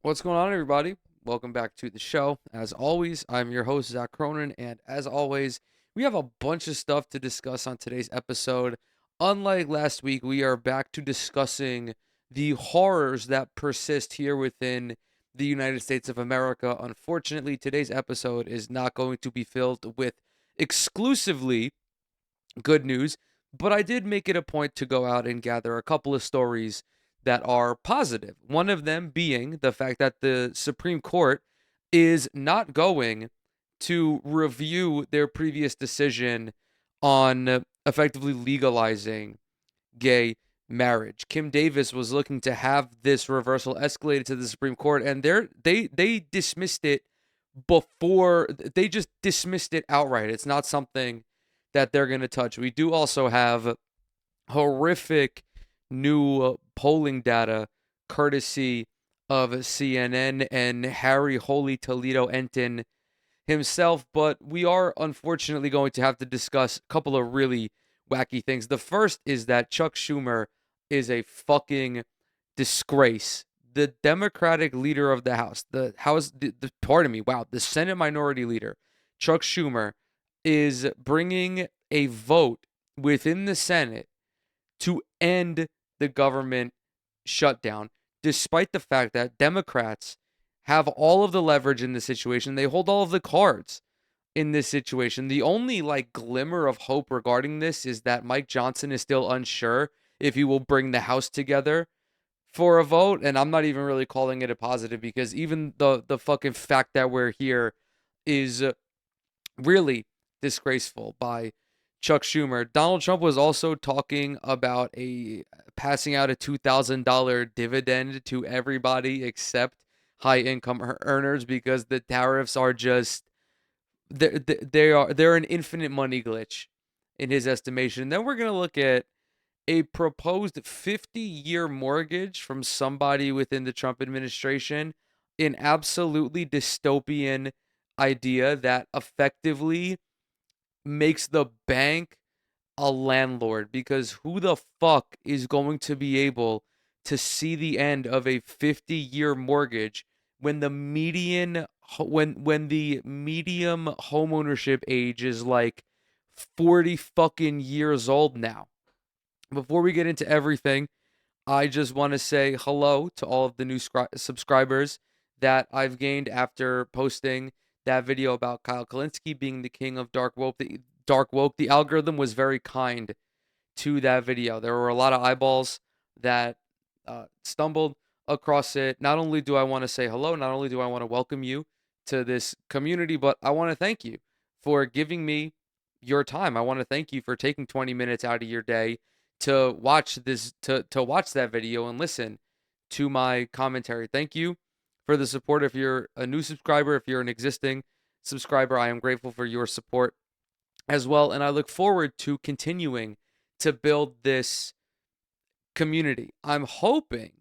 What's going on, everybody? Welcome back to the show. As always, I'm your host, Zach Cronin, and as always, we have a bunch of stuff to discuss on today's episode. Unlike last week, we are back to discussing the horrors that persist here within the United States of America. Unfortunately, today's episode is not going to be filled with exclusively good news, but I did make it a point to go out and gather a couple of stories that are positive. One of them being the fact that the Supreme Court is not going to review their previous decision on effectively legalizing gay marriage. Kim Davis was looking to have this reversal escalated to the Supreme Court, and they dismissed it before they just dismissed it outright. It's not something that they're going to touch. We do also have horrific new polling data courtesy of CNN and Harry Holy Toledo Enton himself, but we are unfortunately going to have to discuss a couple of really wacky things. The first is that Chuck Schumer is a fucking disgrace. The Democratic leader of the House, pardon me, wow, the Senate Minority Leader, Chuck Schumer, is bringing a vote within the Senate to end the government shutdown, despite the fact that Democrats have all of the leverage in this situation. They hold all of the cards in this situation. The only like glimmer of hope regarding this is that Mike Johnson is still unsure if he will bring the House together for a vote, and I'm not even really calling it a positive because even the fucking fact that we're here is really disgraceful by Chuck Schumer. Donald Trump was also talking about a passing out a $2,000 dividend to everybody except high income earners because the tariffs are just they're an infinite money glitch in his estimation. Then we're gonna look at a proposed 50-year mortgage from somebody within the Trump administration, an absolutely dystopian idea that effectively makes the bank a landlord because who the fuck is going to be able to see the end of a 50-year mortgage when the median when the medium homeownership age is like 40 fucking years old now. Before we get into everything, I just want to say hello to all of the new subscribers that I've gained after posting that video about Kyle Kalinske being the king of dark woke. The algorithm was very kind to that video. There were a lot of eyeballs that stumbled across it. Not only do I want to say hello, not only do I want to welcome you to this community, but I want to thank you for giving me your time. I want to thank you for taking 20 minutes out of your day to watch to watch that video and listen to my commentary. Thank you for the support. If you're a new subscriber, if you're an existing subscriber, I am grateful for your support as well, and I look forward to continuing to build this community. I'm hoping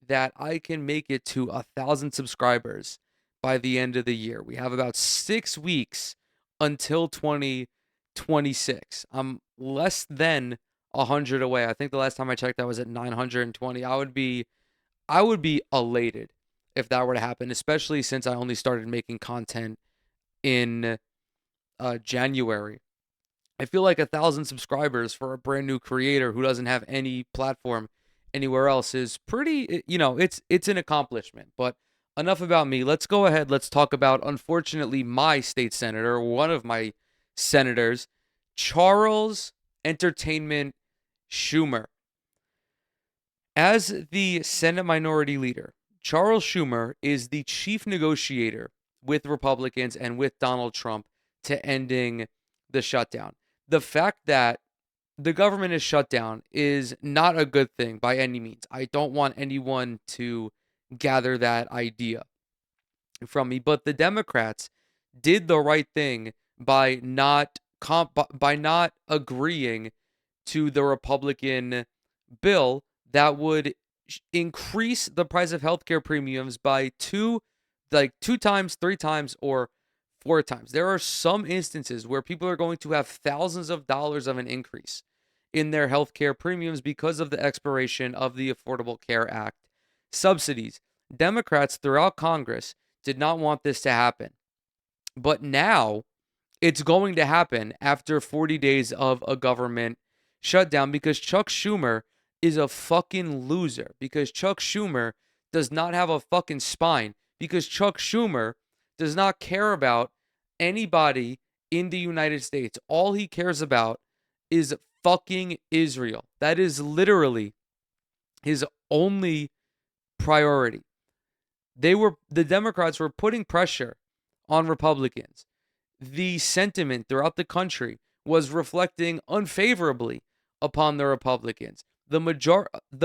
that I can make it to 1,000 subscribers by the end of the year. We have about 6 weeks until 2026. I'm less than 100 away. I think the last time I checked, I was at 920. I would be elated if that were to happen, especially since I only started making content in January. I feel like 1,000 subscribers for a brand new creator who doesn't have any platform anywhere else is pretty. It's an accomplishment. But enough about me. Let's go ahead. Let's talk about, unfortunately, my state senator, one of my senators, Charles Entertainment Schumer. As the Senate Minority Leader, Charles Schumer is the chief negotiator with Republicans and with Donald Trump to ending the shutdown. The fact that the government is shut down is not a good thing by any means. I don't want anyone to gather that idea from me, but the Democrats did the right thing by not agreeing to the Republican bill that would increase the price of healthcare premiums by two times, three times, or four times. There are some instances where people are going to have thousands of dollars of an increase in their healthcare premiums because of the expiration of the Affordable Care Act subsidies. Democrats throughout Congress did not want this to happen. But now it's going to happen after 40 days of a government shutdown because Chuck Schumer is a fucking loser. Because Chuck Schumer does not have a fucking spine. Because Chuck Schumer does not care about anybody in the United States. All he cares about is fucking Israel. That is literally his only priority. The Democrats were putting pressure on Republicans. The sentiment throughout the country was reflecting unfavorably upon the Republicans. The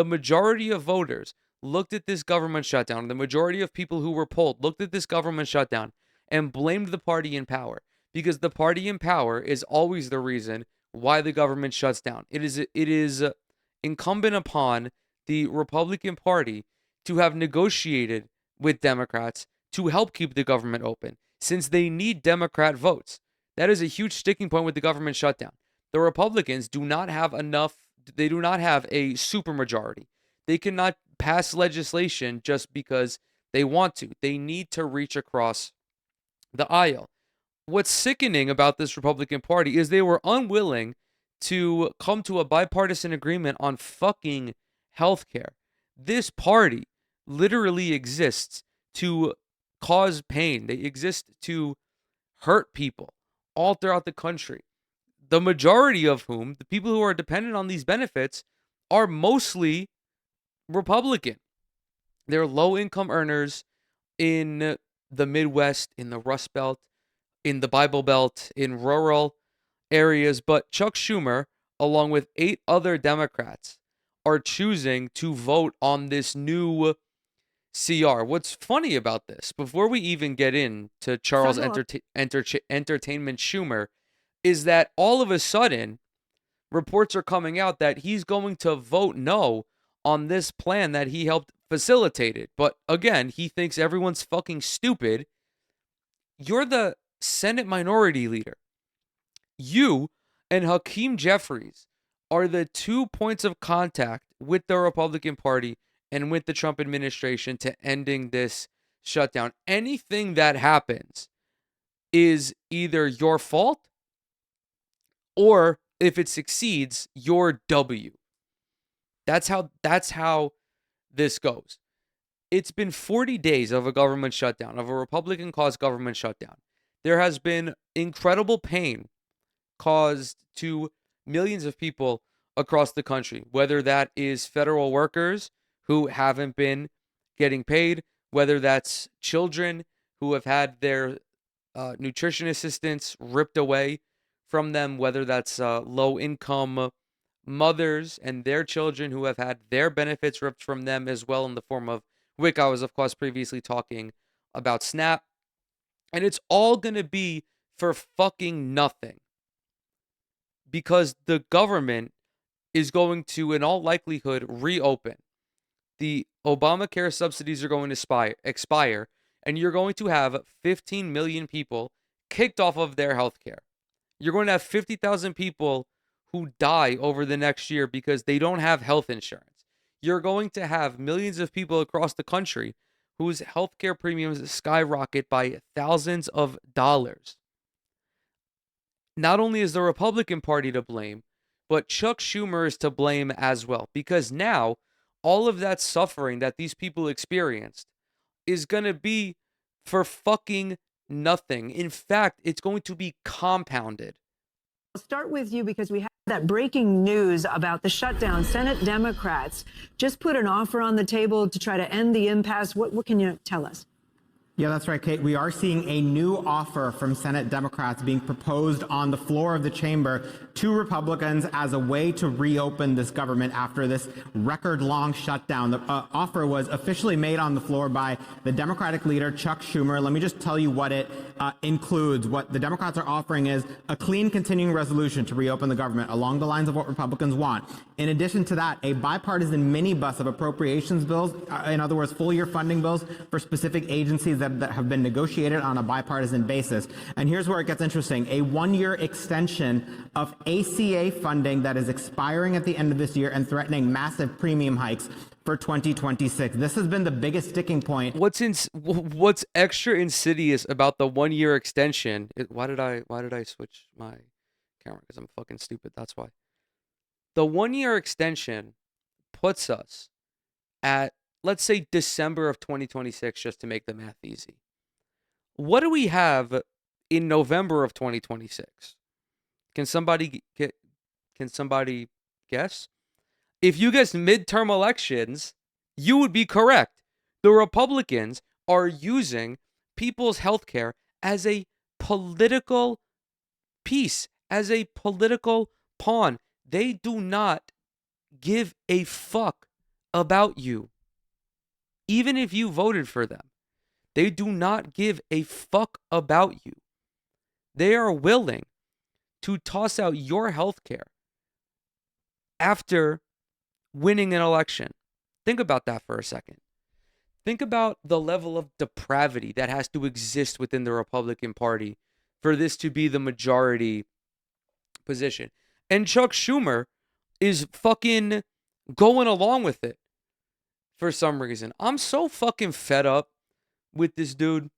majority of voters looked at this government shutdown. The majority of people who were polled looked at this government shutdown and blamed the party in power, because the party in power is always the reason why the government shuts down. It is incumbent upon the Republican Party to have negotiated with Democrats to help keep the government open, since they need Democrat votes. That is a huge sticking point with the government shutdown. The Republicans do not have enough, they do not have a supermajority. They cannot pass legislation just because they want to. They need to reach across the aisle. What's sickening about this Republican Party is they were unwilling to come to a bipartisan agreement on fucking healthcare. This party literally exists to cause pain. They exist to hurt people all throughout the country. The majority of whom, the people who are dependent on these benefits, are mostly Republican. They're low-income earners in the Midwest, in the Rust Belt, in the Bible Belt, in rural areas. But Chuck Schumer, along with 8 other Democrats, are choosing to vote on this new CR. What's funny about this, before we even get into Charles Entertainment Schumer, is that all of a sudden, reports are coming out that he's going to vote no on this plan that he helped facilitate it. But again, he thinks everyone's fucking stupid. You're the Senate Minority Leader. You and Hakeem Jeffries are the 2 points of contact with the Republican Party and with the Trump administration to ending this shutdown. Anything that happens is either your fault, or if it succeeds, your W. That's how this goes. It's been 40 days of a government shutdown, of a Republican-caused government shutdown. There has been incredible pain caused to millions of people across the country, whether that is federal workers who haven't been getting paid, whether that's children who have had their nutrition assistance ripped away from them, whether that's low-income mothers and their children who have had their benefits ripped from them as well in the form of WIC. I was, of course, previously talking about SNAP. And it's all going to be for fucking nothing, because the government is going to, in all likelihood, reopen. The Obamacare subsidies are going to expire, and you're going to have 15 million people kicked off of their health care. You're going to have 50,000 people who die over the next year because they don't have health insurance. You're going to have millions of people across the country whose healthcare premiums skyrocket by thousands of dollars. Not only is the Republican Party to blame, but Chuck Schumer is to blame as well, because now all of that suffering that these people experienced is going to be for fucking nothing. In fact, it's going to be compounded. I'll start with you because we have that breaking news about the shutdown. Senate Democrats just put an offer on the table to try to end the impasse. What can you tell us? Yeah, that's right, Kate. We are seeing a new offer from Senate Democrats being proposed on the floor of the chamber to Republicans as a way to reopen this government after this record-long shutdown. The offer was officially made on the floor by the Democratic leader, Chuck Schumer. Let me just tell you what it includes. What the Democrats are offering is a clean continuing resolution to reopen the government along the lines of what Republicans want. In addition to that, a bipartisan minibus of appropriations bills, in other words, full-year funding bills for specific agencies that that have been negotiated on a bipartisan basis. And here's where it gets interesting. A one-year extension of ACA funding that is expiring at the end of this year and threatening massive premium hikes for 2026. This has been the biggest sticking point. What's extra insidious about the 1-year extension? Why did I switch my camera? Because I'm fucking stupid. That's why. The 1-year extension puts us at, let's say, December of 2026, just to make the math easy. What do we have in November of 2026? Can somebody guess? If you guess midterm elections, you would be correct. The Republicans are using people's health care as a political piece, as a political pawn. They do not give a fuck about you. Even if you voted for them, they do not give a fuck about you. They are willing to toss out your health care after winning an election. Think about that for a second. Think about the level of depravity that has to exist within the Republican Party for this to be the majority position. And Chuck Schumer is fucking going along with it for some reason. I'm so fucking fed up with this dude.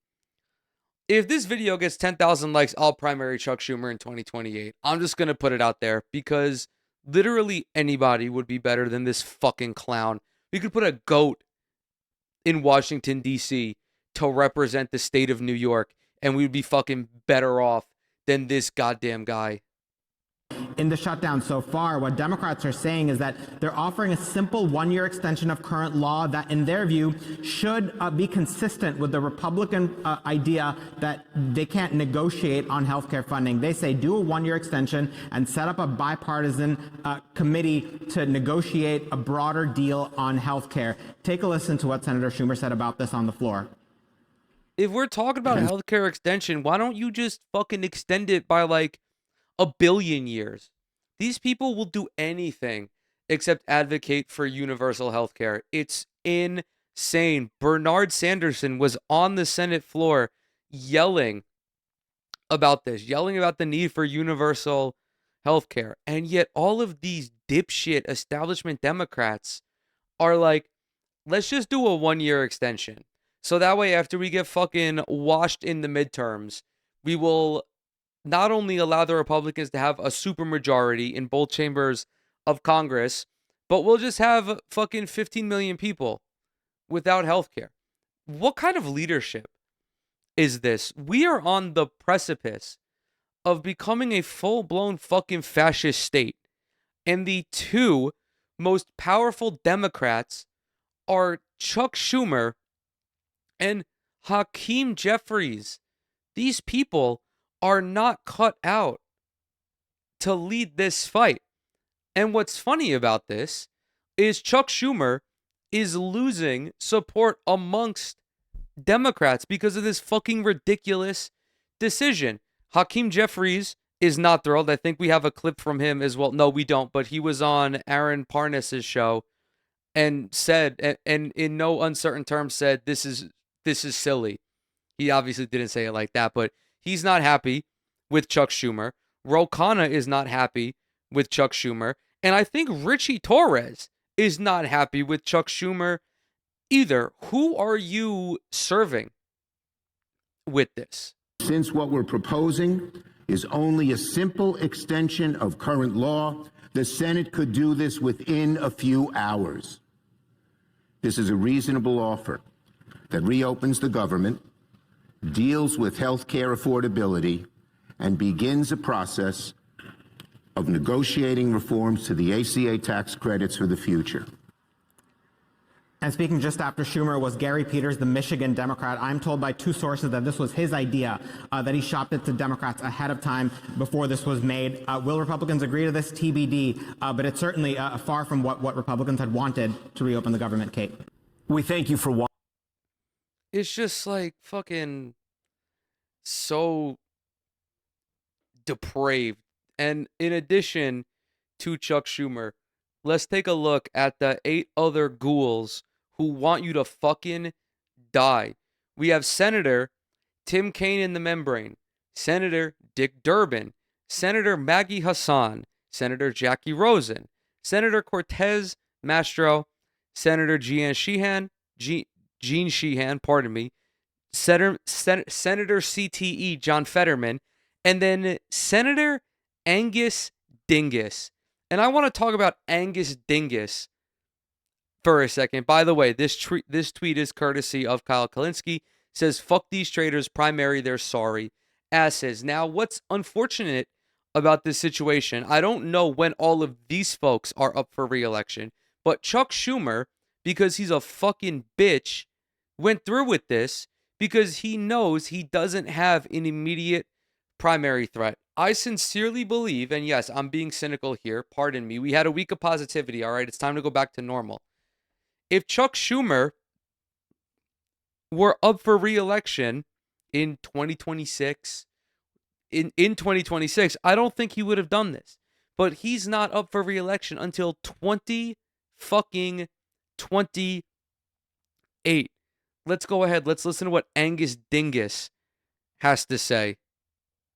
If this video gets 10,000 likes, I'll primary Chuck Schumer in 2028. I'm just going to put it out there because literally anybody would be better than this fucking clown. We could put a goat in Washington, D.C. to represent the state of New York, and we'd be fucking better off than this goddamn guy. In the shutdown so far, what Democrats are saying is that they're offering a simple one-year extension of current law that, in their view, should be consistent with the Republican idea that they can't negotiate on healthcare funding. They say do a one-year extension and set up a bipartisan committee to negotiate a broader deal on healthcare. Take a listen to what Senator Schumer said about this on the floor. If we're talking about healthcare extension, why don't you just fucking extend it by like a billion years? These people will do anything except advocate for universal health care. It's insane. Bernard Sanderson was on the Senate floor yelling about this, yelling about the need for universal health care. And yet all of these dipshit establishment Democrats are like, let's just do a 1-year extension. So that way, after we get fucking washed in the midterms, we will not only allow the Republicans to have a supermajority in both chambers of Congress, but we'll just have fucking 15 million people without health care. What kind of leadership is this? We are on the precipice of becoming a full-blown fucking fascist state. And the two most powerful Democrats are Chuck Schumer and Hakeem Jeffries. These people are not cut out to lead this fight. And what's funny about this is Chuck Schumer is losing support amongst Democrats because of this fucking ridiculous decision. Hakeem Jeffries is not thrilled. I think we have a clip from him as well. No, we don't, but he was on Aaron Parnas's show and said, and in no uncertain terms said, this is silly. He obviously didn't say it like that, but he's not happy with Chuck Schumer. Ro Khanna is not happy with Chuck Schumer. And I think Richie Torres is not happy with Chuck Schumer either. Who are you serving with this? Since what we're proposing is only a simple extension of current law, the Senate could do this within a few hours. This is a reasonable offer that reopens the government, deals with health care affordability, and begins a process of negotiating reforms to the ACA tax credits for the future. And speaking just after Schumer was Gary Peters, the Michigan Democrat. I'm told by two sources that this was his idea, that he shopped it to Democrats ahead of time before this was made. Will Republicans agree to this? TBD. But it's certainly far from what Republicans had wanted to reopen the government, Kate. We thank you for watching. It's just like fucking so depraved. And in addition to Chuck Schumer, let's take a look at the 8 other ghouls who want you to fucking die. We have Senator Tim Kaine in the membrane, Senator Dick Durbin, Senator Maggie Hassan, Senator Jackie Rosen, Senator Cortez Mastro, Senator Jean Sheehan, pardon me, Senator CTE John Fetterman, and then Senator Angus Dingus. And I want to talk about Angus Dingus for a second. By the way, this tweet is courtesy of Kyle Kalinske. Says, fuck these traitors, primary, they're sorry. Asses. Now, what's unfortunate about this situation, I don't know when all of these folks are up for re-election, but Chuck Schumer, because he's a fucking bitch, went through with this because he knows he doesn't have an immediate primary threat. I sincerely believe, and yes, I'm being cynical here, pardon me, we had a week of positivity, all right? It's time to go back to normal. If Chuck Schumer were up for re-election in 2026, in 2026, I don't think he would have done this. But he's not up for re-election until 2028. Let's go ahead. Let's listen to what Angus Dingus has to say.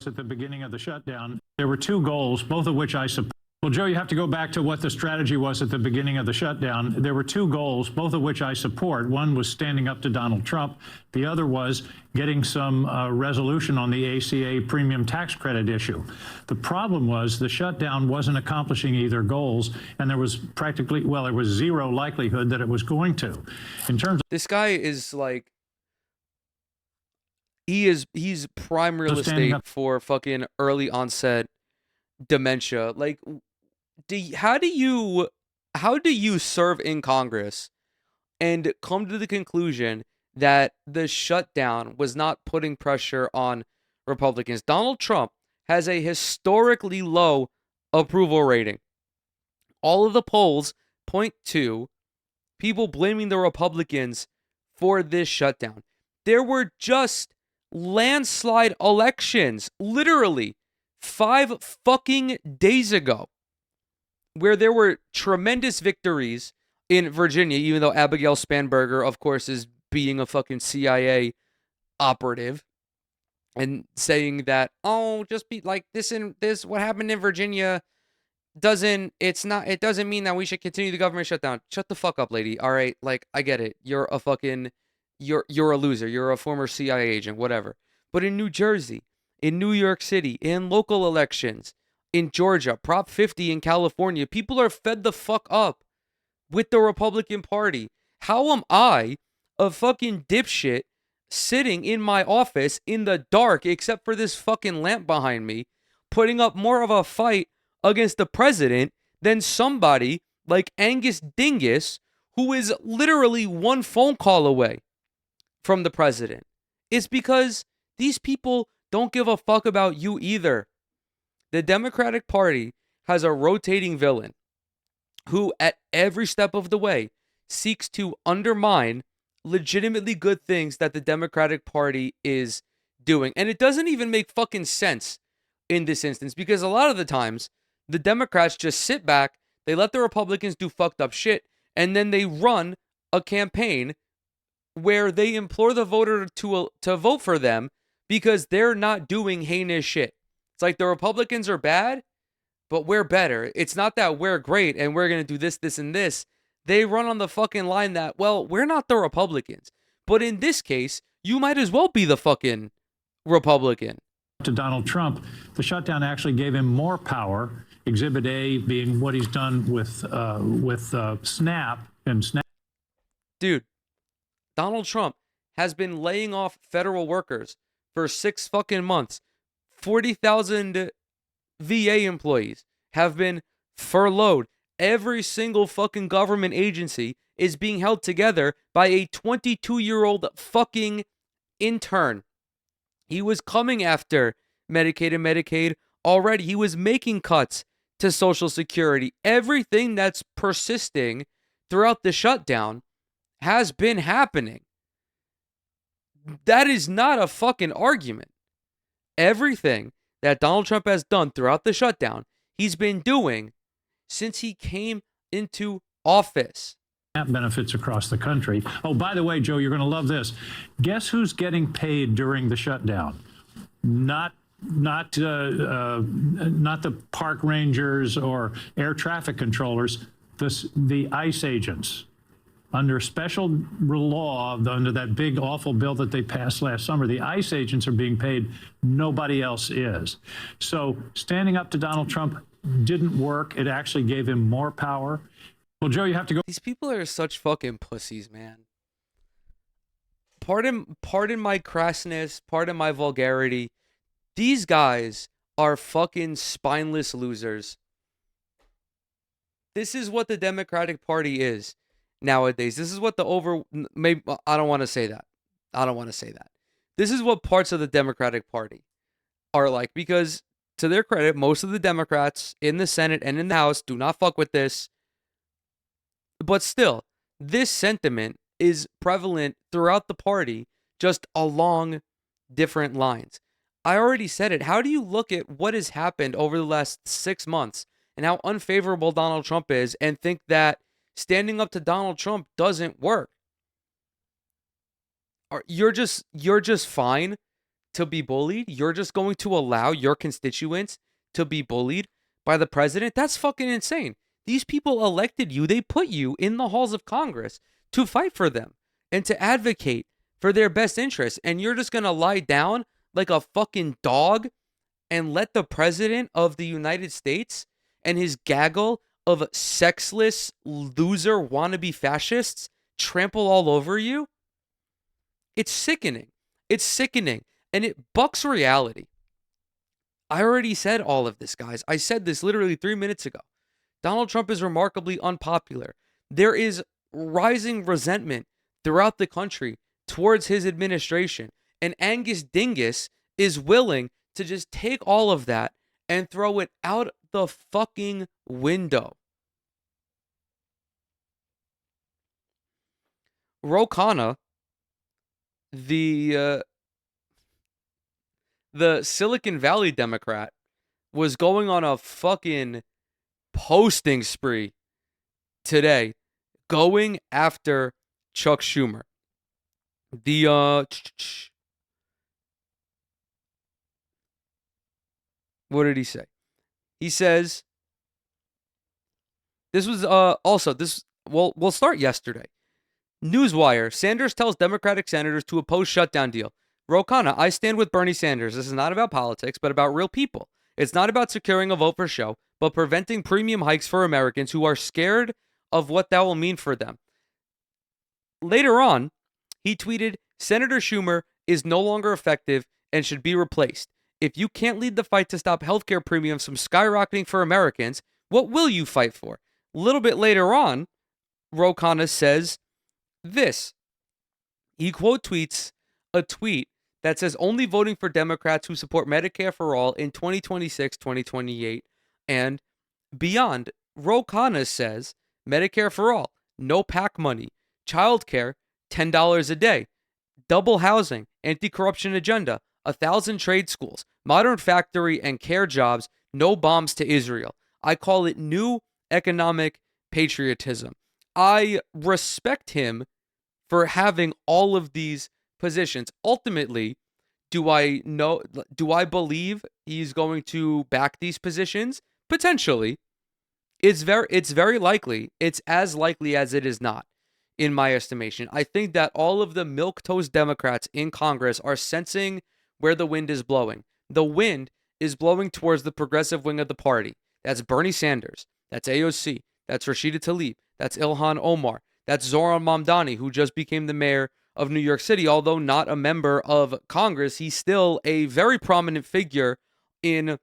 At the beginning of the shutdown, there were two goals, both of which I support. Well, Joe, you have to go back to what the strategy was at the beginning of the shutdown. There were two goals, both of which I support. One was standing up to Donald Trump. The other was getting some resolution on the ACA premium tax credit issue. The problem was the shutdown wasn't accomplishing either goals, and there was practically, well, there was zero likelihood that it was going to. In terms of this guy is like, he's prime real estate for fucking early onset dementia. Like, how do you serve in Congress and come to the conclusion that the shutdown was not putting pressure on Republicans? Donald Trump has a historically low approval rating. All of the polls point to people blaming the Republicans for this shutdown. There were just landslide elections, literally 5 fucking days ago, where there were tremendous victories in Virginia, even though Abigail Spanberger, of course, is being a fucking CIA operative and saying that, oh, just be like this and this, what happened in Virginia it doesn't mean that we should continue the government shutdown. Shut the fuck up, lady. All right, like, I get it. You're a fucking, you're a loser. You're a former CIA agent, whatever. But in New Jersey, in New York City, in local elections, in Georgia, Prop 50 in California, people are fed the fuck up with the Republican Party. How am I, a fucking dipshit, sitting in my office in the dark, except for this fucking lamp behind me, putting up more of a fight against the president than somebody like Angus Dingus, who is literally one phone call away from the president? It's because these people don't give a fuck about you either. The Democratic Party has a rotating villain who, at every step of the way, seeks to undermine legitimately good things that the Democratic Party is doing. And it doesn't even make fucking sense in this instance, because a lot of the times, the Democrats just sit back, they let the Republicans do fucked up shit, and then they run a campaign where they implore the voter to vote for them because they're not doing heinous shit. It's like the Republicans are bad, but we're better. It's not that we're great and we're going to do this, this, and this. They run on the fucking line that, well, we're not the Republicans. But in this case, you might as well be the fucking Republican. To Donald Trump, the shutdown actually gave him more power. Exhibit A being what he's done with SNAP and SNAP. Dude, Donald Trump has been laying off federal workers for 6 fucking months. 40,000 VA employees have been furloughed. Every single fucking government agency is being held together by a 22-year-old fucking intern. He was coming after Medicaid and Medicaid already. He was making cuts to Social Security. Everything that's persisting throughout the shutdown has been happening. That is not a fucking argument. Everything that Donald Trump has done throughout the shutdown, he's been doing since he came into office. SNAP benefits across the country. Oh, by the way, Joe, you're going to love this. Guess who's getting paid during the shutdown? Not the park rangers or air traffic controllers, the ICE agents. Under special law, under that big awful bill that they passed last summer, the ICE agents are being paid. Nobody else is. So standing up to Donald Trump didn't work. It actually gave him more power. Well, Joe, you have to go. These people are such fucking pussies, man. Pardon my crassness, pardon my vulgarity. These guys are fucking spineless losers. This is what the Democratic Party is nowadays. This is what maybe I don't want to say that. This is what parts of the Democratic Party are like, because to their credit, most of the Democrats in the Senate and in the House do not fuck with this. But still, this sentiment is prevalent throughout the party, just along different lines. I already said it. How do you look at what has happened over the last 6 months and how unfavorable Donald Trump is and think that standing up to Donald Trump doesn't work? You're just fine to be bullied? You're just going to allow your constituents to be bullied by the president? That's fucking insane. These people elected you. They put you in the halls of Congress to fight for them and to advocate for their best interests. And you're just going to lie down like a fucking dog and let the president of the United States and his gaggle of sexless loser wannabe fascists trample all over you? It's sickening. It's sickening. And it bucks reality. I already said all of this, guys. I said this literally 3 minutes ago. Donald Trump is remarkably unpopular. There is rising resentment throughout the country towards his administration. And Angus Dingus is willing to just take all of that and throw it out the fucking window. Ro Khanna, the Silicon Valley Democrat, was going on a fucking posting spree today, going after Chuck Schumer. What did he say? He says, this was we'll start yesterday. Newswire, Sanders tells Democratic senators to oppose shutdown deal. Ro Khanna, I stand with Bernie Sanders. This is not about politics, but about real people. It's not about securing a vote for show, but preventing premium hikes for Americans who are scared of what that will mean for them. Later on, he tweeted, Senator Schumer is no longer effective and should be replaced. If you can't lead the fight to stop healthcare premiums from skyrocketing for Americans, what will you fight for? A little bit later on, Ro Khanna says this. He quote tweets a tweet that says only voting for Democrats who support Medicare for all in 2026, 2028, and beyond. Ro Khanna says Medicare for all, no PAC money, childcare, $10 a day, double housing, anti-corruption agenda, 1,000 trade schools, modern factory and care jobs, no bombs to Israel. I call it new economic patriotism. I respect him for having all of these positions. Ultimately, do I believe he's going to back these positions? Potentially. It's very likely. It's as likely as it is not, in my estimation. I think that all of the milquetoast Democrats in Congress are sensing where the wind is blowing. The wind is blowing towards the progressive wing of the party. That's Bernie Sanders. That's AOC. That's Rashida Tlaib. That's Ilhan Omar. That's Zoran Mamdani, who just became the mayor of New York City. Although not a member of Congress, he's still a very prominent figure in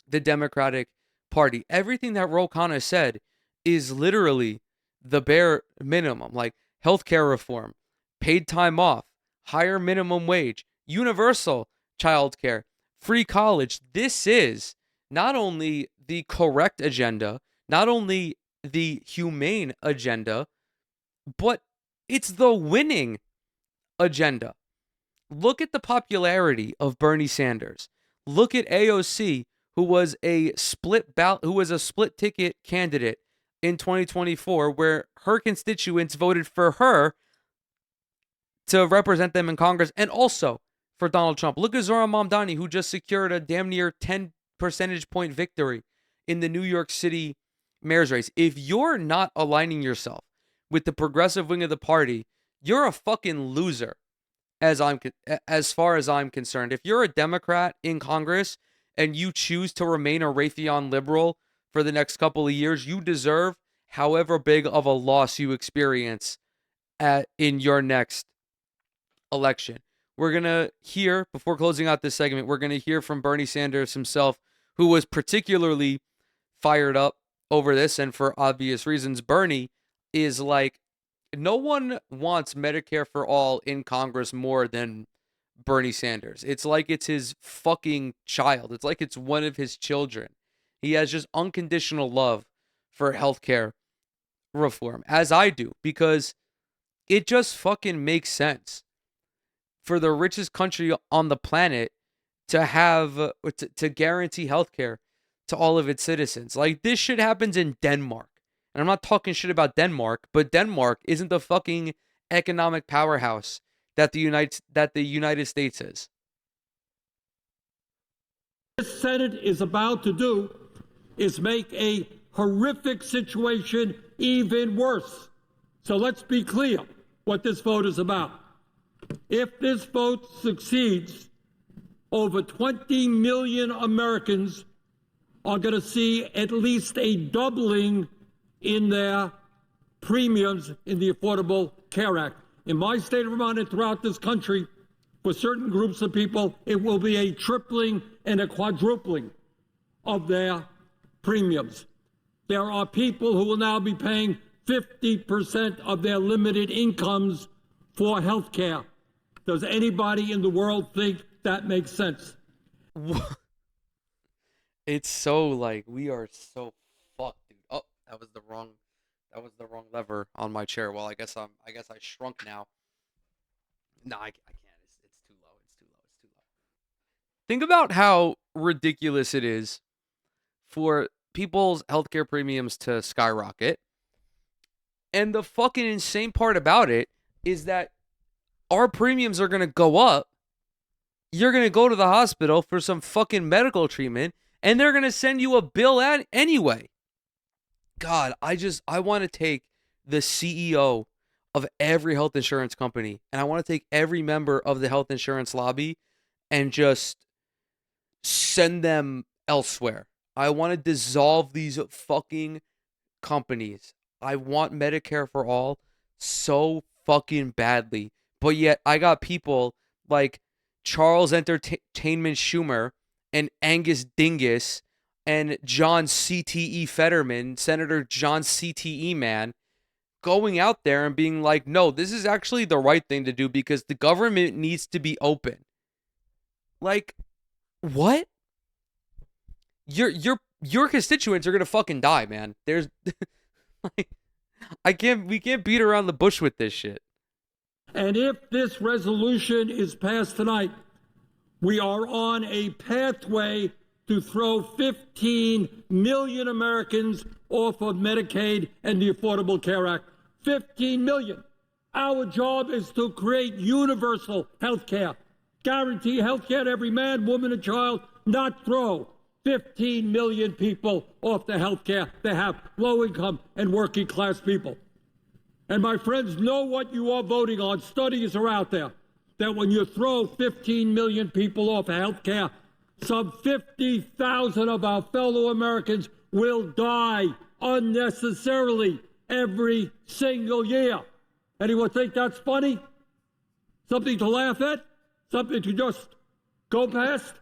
the Democratic Party. Everything that Ro Khanna said is literally the bare minimum, like healthcare reform, paid time off, higher minimum wage, universal childcare, free college. This is not only the correct agenda, not only the humane agenda, but it's the winning agenda. Look at the popularity of Bernie Sanders. Look at AOC, who was a split ticket candidate in 2024 where her constituents voted for her to represent them in Congress, and also for Donald Trump. Look at Zohran Mamdani, who just secured a damn near 10 percentage point victory in the New York City mayor's race. If you're not aligning yourself with the progressive wing of the party, you're a fucking loser. As far as I'm concerned, if you're a Democrat in Congress and you choose to remain a Raytheon liberal for the next couple of years, you deserve however big of a loss you experience in your next election. We're going to hear, before closing out this segment, we're going to hear from Bernie Sanders himself, who was particularly fired up over this, and for obvious reasons. Bernie is like, no one wants Medicare for all in Congress more than Bernie Sanders. It's like it's his fucking child. It's like it's one of his children. He has just unconditional love for healthcare reform, as I do, because it just fucking makes sense for the richest country on the planet to have to guarantee healthcare to all of its citizens. Like, this shit happens in Denmark. And I'm not talking shit about Denmark, but Denmark isn't the fucking economic powerhouse that the United States is. What this Senate is about to do is make a horrific situation even worse. So let's be clear what this vote is about. If this vote succeeds, over 20 million Americans are going to see at least a doubling in their premiums in the Affordable Care Act. In my state of Vermont and throughout this country, for certain groups of people, it will be a tripling and a quadrupling of their premiums. There are people who will now be paying 50% of their limited incomes for health care. Does anybody in the world think that makes sense? It's so like, we are so fucked, dude. Oh, that was the wrong lever on my chair. Well, I guess I shrunk now. No, I can't. It's too low. It's too low. Think about how ridiculous it is for people's healthcare premiums to skyrocket. And the fucking insane part about it is that our premiums are going to go up. You're going to go to the hospital for some fucking medical treatment, and they're going to send you a bill anyway. God, I want to take the CEO of every health insurance company, and I want to take every member of the health insurance lobby and just send them elsewhere. I want to dissolve these fucking companies. I want Medicare for all so fucking badly. But yet I got people like Charles Entertainment Schumer and Angus Dingus and John CTE Fetterman, Senator John CTE man, going out there and being like, no, this is actually the right thing to do because the government needs to be open. Like, what? Your constituents are gonna fucking die, man. There's like, we can't beat around the bush with this shit. And if this resolution is passed tonight, we are on a pathway to throw 15 million Americans off of Medicaid and the Affordable Care Act. 15 million. Our job is to create universal health care. Guarantee health care to every man, woman, and child, not throw 15 million people off the health care they have, low income and working class people. And my friends, know what you are voting on. Studies are out there that when you throw 15 million people off of health care, some 50,000 of our fellow Americans will die unnecessarily every single year. Anyone think that's funny? Something to laugh at? Something to just go past?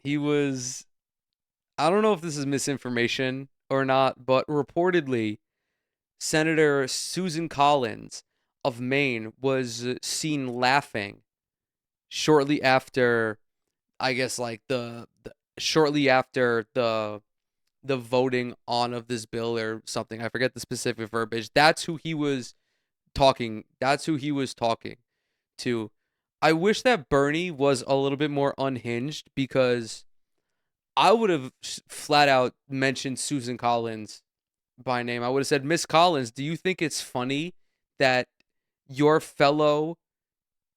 He was, I don't know if this is misinformation or not, but reportedly, Senator Susan Collins of Maine was seen laughing shortly after, I guess, like shortly after the voting on of this bill or something. I forget the specific verbiage. That's who he was talking. That's who he was talking to. I wish that Bernie was a little bit more unhinged, because I would have flat out mentioned Susan Collins by name. I would have said, Miss Collins, do you think it's funny that your fellow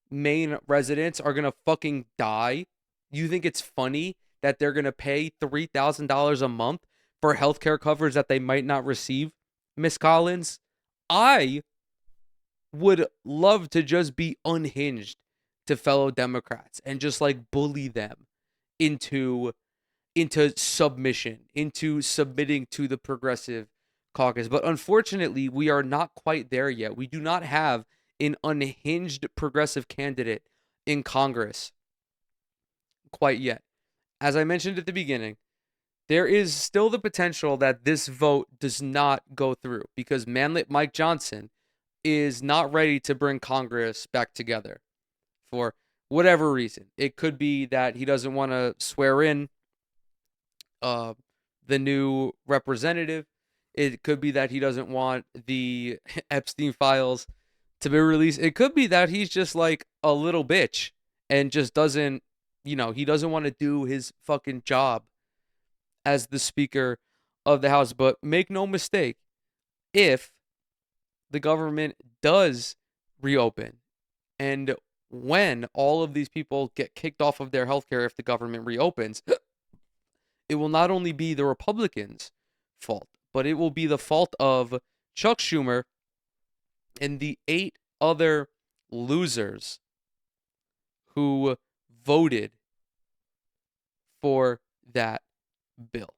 Maine residents are going to fucking die? You think it's funny that they're going to pay $3,000 a month for healthcare coverage that they might not receive, Miss Collins? I would love to just be unhinged to fellow Democrats and just like bully them into submission, into submitting to the progressive caucus. But unfortunately, we are not quite there yet. We do not have an unhinged progressive candidate in Congress quite yet. As I mentioned at the beginning, there is still the potential that this vote does not go through because Manlit Mike Johnson is not ready to bring Congress back together for whatever reason. It could be that he doesn't want to swear in the new representative. It could be that he doesn't want the Epstein files to be released. It could be that he's just like a little bitch and just doesn't, he doesn't want to do his fucking job as the Speaker of the House. But make no mistake, if the government does reopen and when all of these people get kicked off of their healthcare, if the government reopens, it will not only be the Republicans' fault, but it will be the fault of Chuck Schumer and the 8 other losers who voted for that bill.